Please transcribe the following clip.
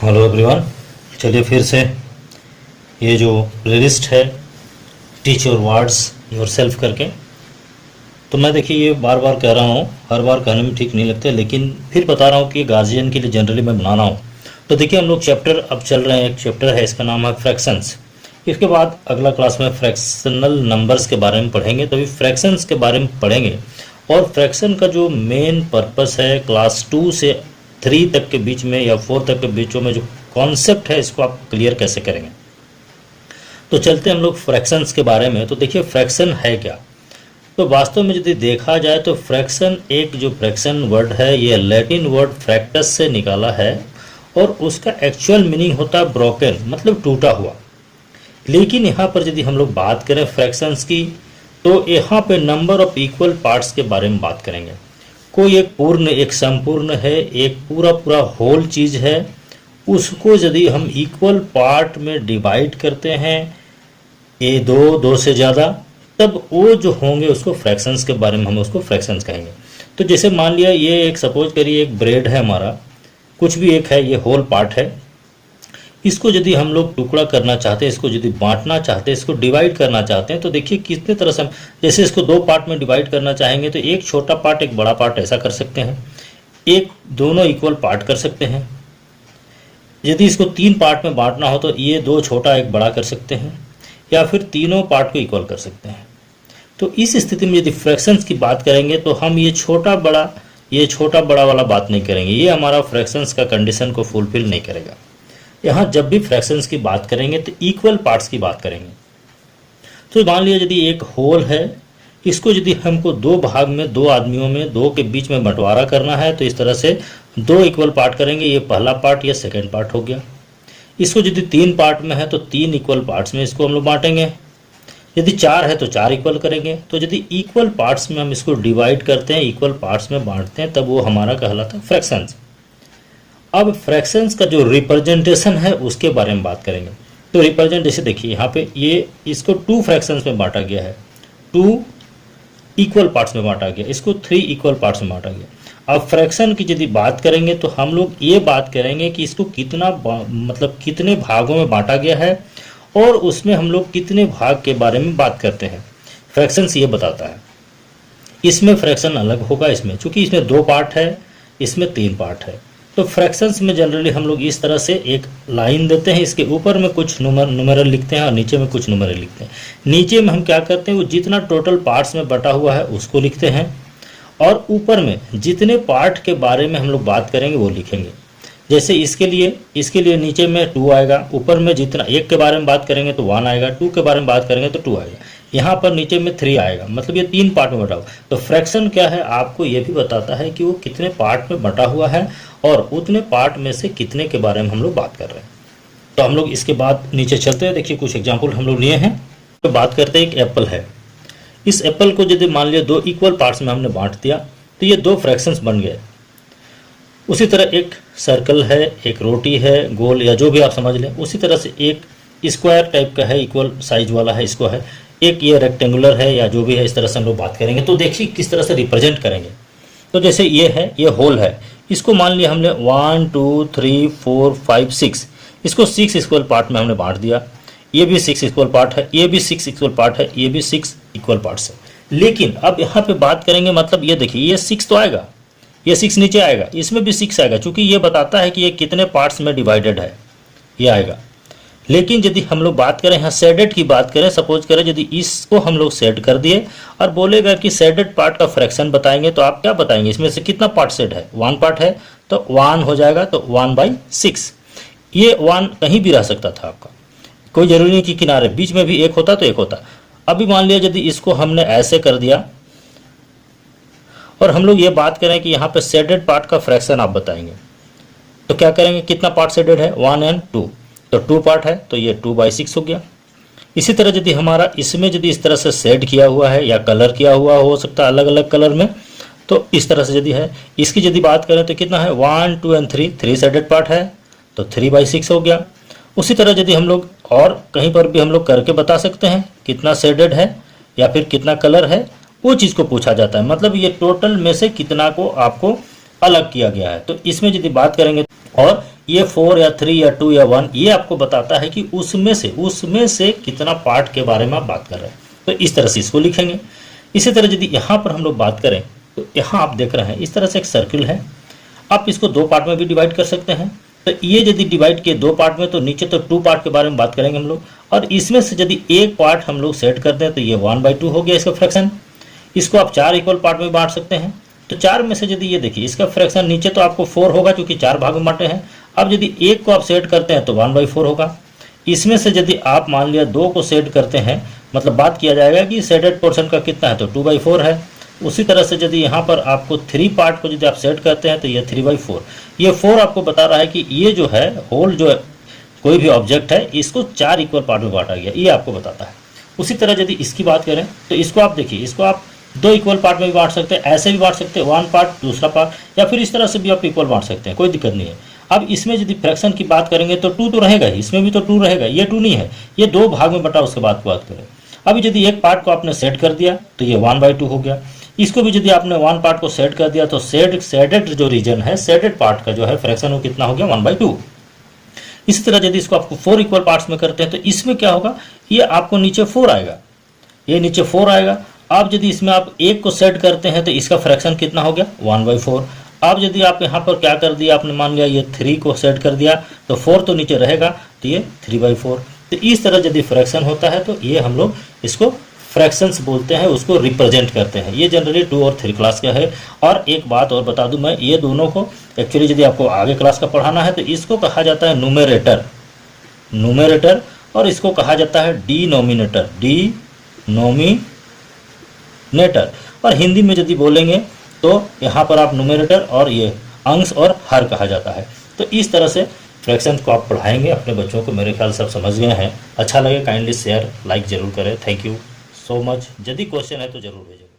Hello everyone. चलिए फिर से ये जो प्लेलिस्ट है teach your words your self करके, तो मैं देखिए ये बार बार कह रहा हूँ, हर बार कहने में ठीक नहीं लगता, लेकिन फिर बता रहा हूँ कि गार्जियन के लिए जनरली मैं बना रहा हूँ। तो देखिए हम लोग चैप्टर अब चल रहे हैं, एक चैप्टर है इसका नाम है फ्रैक्शंस। इसके बाद अगला क्लास में फ्रैक्शनल नंबर्स के बारे में पढ़ेंगे, तो अभी फ्रैक्शंस के बारे में पढ़ेंगे। और फ्रैक्शन का जो मेन पर्पस है क्लास 2 से 3 तक के बीच में या 4 तक के बीचों में जो कॉन्सेप्ट है इसको आप क्लियर कैसे करेंगे। तो चलते हम लोग फ्रैक्शंस के बारे में। तो देखिए फ्रैक्शन है क्या, तो वास्तव में यदि देखा जाए तो फ्रैक्शन एक जो फ्रैक्शन वर्ड है ये लैटिन वर्ड फ्रैक्टस से निकाला है और उसका एक्चुअल मीनिंग होता है ब्रोकन, मतलब टूटा हुआ। लेकिन यहाँ पर यदि हम लोग बात करें फ्रैक्शंस की, तो यहाँ पे नंबर ऑफ इक्वल पार्ट्स के बारे में बात करेंगे। कोई एक पूर्ण, एक संपूर्ण है, एक पूरा पूरा होल चीज़ है, उसको यदि हम इक्वल पार्ट में डिवाइड करते हैं, ये दो से ज़्यादा, तब वो जो होंगे उसको फ्रैक्शंस के बारे में हम उसको फ्रैक्शंस कहेंगे। तो जैसे मान लिया ये एक सपोज करिए एक ब्रेड है हमारा, कुछ भी एक है, ये होल पार्ट है। इसको यदि हम लोग टुकड़ा करना चाहते हैं, इसको यदि बांटना चाहते हैं, इसको डिवाइड करना चाहते हैं, तो देखिए कितने तरह से हम, जैसे इसको 2 पार्ट में डिवाइड करना चाहेंगे तो एक छोटा पार्ट एक बड़ा पार्ट ऐसा कर सकते हैं, एक दोनों इक्वल पार्ट कर सकते हैं। यदि इसको 3 पार्ट में बांटना हो तो ये 2 छोटा एक बड़ा कर सकते हैं, या फिर तीनों पार्ट को इक्वल कर सकते हैं। तो इस स्थिति में यदि फ्रैक्शंस की बात करेंगे तो हम ये छोटा बड़ा वाला बात नहीं करेंगे, ये हमारा फ्रैक्शंस का कंडीशन को फुलफिल नहीं करेगा। यहाँ जब भी फ्रैक्शंस की बात करेंगे तो इक्वल पार्ट्स की बात करेंगे। तो मान लिया यदि एक होल है, इसको यदि हमको 2 भाग में, 2 आदमियों में, 2 के बीच में बंटवारा करना है, तो इस तरह से 2 इक्वल पार्ट करेंगे। ये पहला पार्ट, ये सेकेंड पार्ट हो गया। इसको यदि 3 पार्ट में है तो 3 इक्वल पार्ट्स में इसको हम लोग बांटेंगे। यदि 4 है तो 4 इक्वल करेंगे। तो यदि इक्वल पार्ट्स में हम इसको डिवाइड करते हैं, इक्वल पार्ट्स में बांटते हैं, तब वो हमारा कहलाता है फ्रैक्शंस। अब फ्रैक्शंस का जो रिप्रेजेंटेशन है उसके बारे में बात करेंगे। तो रिप्रेजेंटेशन देखिए यहाँ पे ये इसको 2 फ्रैक्शंस में बांटा गया है, 2 इक्वल पार्ट्स में बांटा गया, इसको 3 इक्वल पार्ट्स में बांटा गया। अब फ्रैक्शन की यदि बात करेंगे तो हम लोग ये बात करेंगे कि इसको मतलब कितने भागों में बांटा गया है और उसमें हम लोग कितने भाग के बारे में बात करते हैं। फ्रैक्शंस ये बताता है। इसमें फ्रैक्शन अलग होगा, इसमें चूंकि इसमें 2 पार्ट है, इसमें 3 पार्ट है। तो फ्रैक्शंस में जनरली हम लोग इस तरह से एक लाइन देते हैं, इसके ऊपर में कुछ नुमेरल लिखते हैं और नीचे में कुछ नुमेरल लिखते हैं। नीचे में हम क्या करते हैं, वो जितना टोटल पार्ट्स में बटा हुआ है उसको लिखते हैं, और ऊपर में जितने पार्ट के बारे में हम लोग बात करेंगे वो लिखेंगे। जैसे इसके लिए नीचे में 2 आएगा, ऊपर में जितना 1 के बारे में बात करेंगे तो 1 आएगा, 2 के बारे में बात करेंगे तो 2 आएगा, यहाँ पर नीचे में 3 आएगा। मतलब ये 3 पार्ट में बटा हुआ। तो फ्रैक्शन क्या है, आपको ये भी बताता है कि वो कितने पार्ट में बटा हुआ है और उतने पार्ट में से कितने के बारे में हम लोग बात कर रहे हैं। तो हम लोग इसके बाद नीचे चलते हैं, देखिए कुछ एग्जाम्पल हम लोग लिए हैं। तो बात करते हैं, एक एप्पल है। इस एप्पल को यदि मान लिया 2 इक्वल पार्ट्स में हमने बांट दिया तो ये 2 फ्रैक्शंस बन गए। उसी तरह एक सर्कल है, एक रोटी है, गोल या जो भी आप समझ लें। उसी तरह से एक स्क्वायर टाइप का है, इक्वल साइज वाला है, इसको है। एक ये रेक्टेंगुलर है या जो भी है, इस तरह से हम लोग बात करेंगे। तो देखिए किस तरह से रिप्रेजेंट करेंगे। तो जैसे ये है, ये होल है, इसको मान लिया हमने 1 2 3 4 5 6, इसको 6 इक्वल पार्ट में हमने बांट दिया। ये भी 6 इक्वल पार्ट है, ये भी 6 इक्वल पार्ट है, ये भी 6 इक्वल पार्ट्स है। लेकिन अब यहाँ पे बात करेंगे, मतलब ये देखिए ये 6 तो आएगा, ये 6 नीचे आएगा, इसमें भी 6 आएगा, क्योंकि ये बताता है कि ये कितने पार्ट्स में डिवाइडेड है, ये आएगा। लेकिन यदि हम लोग बात करें यहाँ शेडेड की बात करें, सपोज करें यदि इसको हम लोग शेड कर दिए और बोलेगा कि शेडेड पार्ट का फ्रैक्शन बताएंगे, तो आप क्या बताएंगे, इसमें से कितना पार्ट शेड है, 1 पार्ट है, तो 1 हो जाएगा, तो 1/6। ये 1 कहीं भी रह सकता था आपका, कोई जरूरी नहीं कि किनारे, बीच में भी 1 होता तो 1 होता। अभी मान लिया यदि इसको हमने ऐसे कर दिया और हम लोग ये बात करें कि यहाँ पे शेडेड पार्ट का फ्रैक्शन आप बताएंगे, तो क्या करेंगे, कितना पार्ट शेडेड है, 1 और 2, तो 2 पार्ट है, तो ये 2/6 हो गया। इसी तरह यदि हमारा इसमें यदि इस तरह से शेड किया हुआ है या कलर किया हुआ हो सकता है अलग अलग कलर में, तो इस तरह से यदि है, इसकी यदि बात करें तो कितना है, 1 2 और 3 शेडेड पार्ट है, तो 3/6 हो गया। उसी तरह यदि हम लोग और कहीं पर भी हम लोग करके बता सकते हैं कितना शेडेड है या फिर कितना कलर है, वो चीज़ को पूछा जाता है। मतलब ये टोटल में से कितना को आपको अलग किया गया है। तो इसमें यदि बात करेंगे, और ये 4 या 3 या 2 या 1, ये आपको बताता है कि उसमें से कितना पार्ट के बारे में आप बात कर रहे हैं। तो इस तरह से इसको लिखेंगे। इसी तरह यदि यहाँ पर हम लोग बात करें तो यहाँ आप देख रहे हैं इस तरह से एक सर्किल है, आप इसको 2 पार्ट में भी डिवाइड कर सकते हैं। तो ये यदि डिवाइड किए 2 पार्ट में तो नीचे तो 2 पार्ट के बारे में बात करेंगे हम लोग, और इसमें से यदि एक पार्ट हम लोग सेट कर दें तो ये 1/2 हो गया इसका फ्रैक्शन। इसको आप 4 इक्वल पार्ट में बांट सकते हैं। तो 4 में से यदि ये देखिए इसका फ्रैक्शन नीचे तो आपको 4 होगा क्योंकि 4 भाग में बांटे हैं। अब यदि एक को आप सेट करते हैं तो 1/4 होगा। इसमें से यदि आप मान लिया 2 को सेट करते हैं, मतलब बात किया जाएगा कि सेटेड पोर्शन का कितना है तो 2/4 है। उसी तरह से यदि यहाँ पर आपको 3 पार्ट को यदि आप सेट करते हैं तो ये 3/4। ये 4 आपको बता रहा है कि ये जो है होल जो है कोई भी ऑब्जेक्ट है इसको 4 इक्वल पार्ट में बांटा गया, ये आपको बताता है। उसी तरह यदि इसकी बात करें तो इसको आप देखिए, इसको आप 2 इक्वल पार्ट में भी बांट सकते हैं, ऐसे भी बांट सकते हैं 1 पार्ट दूसरा पार्ट, या फिर इस तरह से भी आप इक्वल बांट सकते हैं, कोई दिक्कत नहीं है। अब इसमें यदि फ्रैक्शन की बात करेंगे तो 2 तो रहेगा ही, इसमें भी तो 2 रहेगा, ये 2 नहीं है, ये 2 भाग में बटा उसके बाद बात करें। अभी यदि एक पार्ट को आपने सेट कर दिया तो ये 1/2 हो गया। इसको भी यदि आपने 1 पार्ट को सेट कर दिया तो सेडेड जो रीजन है, सेडेड पार्ट का जो है फ्रैक्शन वो कितना हो गया 1/2। इसी तरह यदि इसको आपको 4 इक्वल पार्ट्स में करते हैं तो इसमें क्या होगा, ये आपको नीचे 4 आएगा, ये नीचे 4 आएगा। अब यदि इसमें आप एक को सेट करते हैं तो इसका फ्रैक्शन कितना हो गया 1/4। अब यदि आप यहाँ पर क्या कर दिया, आपने मान लिया ये 3 को सेट कर दिया तो 4 तो नीचे रहेगा, तो ये 3/4। तो इस तरह यदि फ्रैक्शन होता है तो ये हम लोग इसको फ्रैक्शंस बोलते हैं, उसको रिप्रेजेंट करते हैं। ये जनरली 2 और 3 क्लास का है। और एक बात और बता दूं मैं, ये दोनों को एक्चुअली यदि आपको आगे क्लास का पढ़ाना है तो इसको कहा जाता है न्यूमेरेटर, और इसको कहा जाता है डिनोमिनेटर, और हिंदी में यदि बोलेंगे तो यहाँ पर आप न्यूमेरेटर और ये अंश और हर कहा जाता है। तो इस तरह से फ्रैक्शन को आप पढ़ाएंगे अपने बच्चों को। मेरे ख्याल से आप समझ गए हैं। अच्छा लगे काइंडली शेयर लाइक जरूर करें। Thank you so much. यदि क्वेश्चन है तो जरूर भेजें।